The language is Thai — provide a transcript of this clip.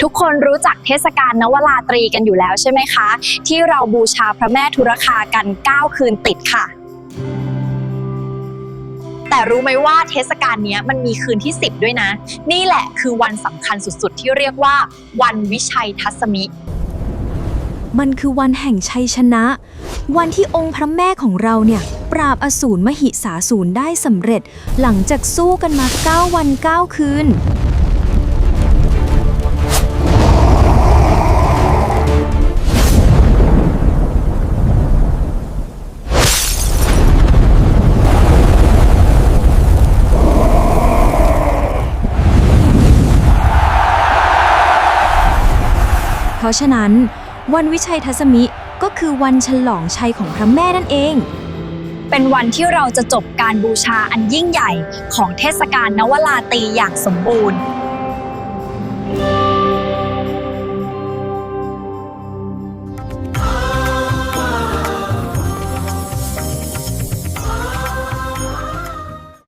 ทุกคนรู้จักเทศกาลนวราตรีกันอยู่แล้วใช่ไหมคะที่เราบูชาพระแม่ทุรคากัน9คืนติดค่ะแต่รู้ไหมว่าเทศกาลนี้มันมีคืนที่10ด้วยนะนี่แหละคือวันสำคัญสุดๆที่เรียกว่าวันวิชัยทัศมิมันคือวันแห่งชัยชนะ วันที่องค์พระแม่ของเราเนี่ยปราบอสูรมหิสาสูรได้สำเร็จหลังจากสู้กันมา9วัน9คืนเพราะฉะนั้นวันวิชัยทัศมิก็คือวันฉลองชัยของพระแม่นั่นเองเป็นวันที่เราจะจบการบูชาอันยิ่งใหญ่ของเทศกาลนวราตรีอย่างสมบูรณ์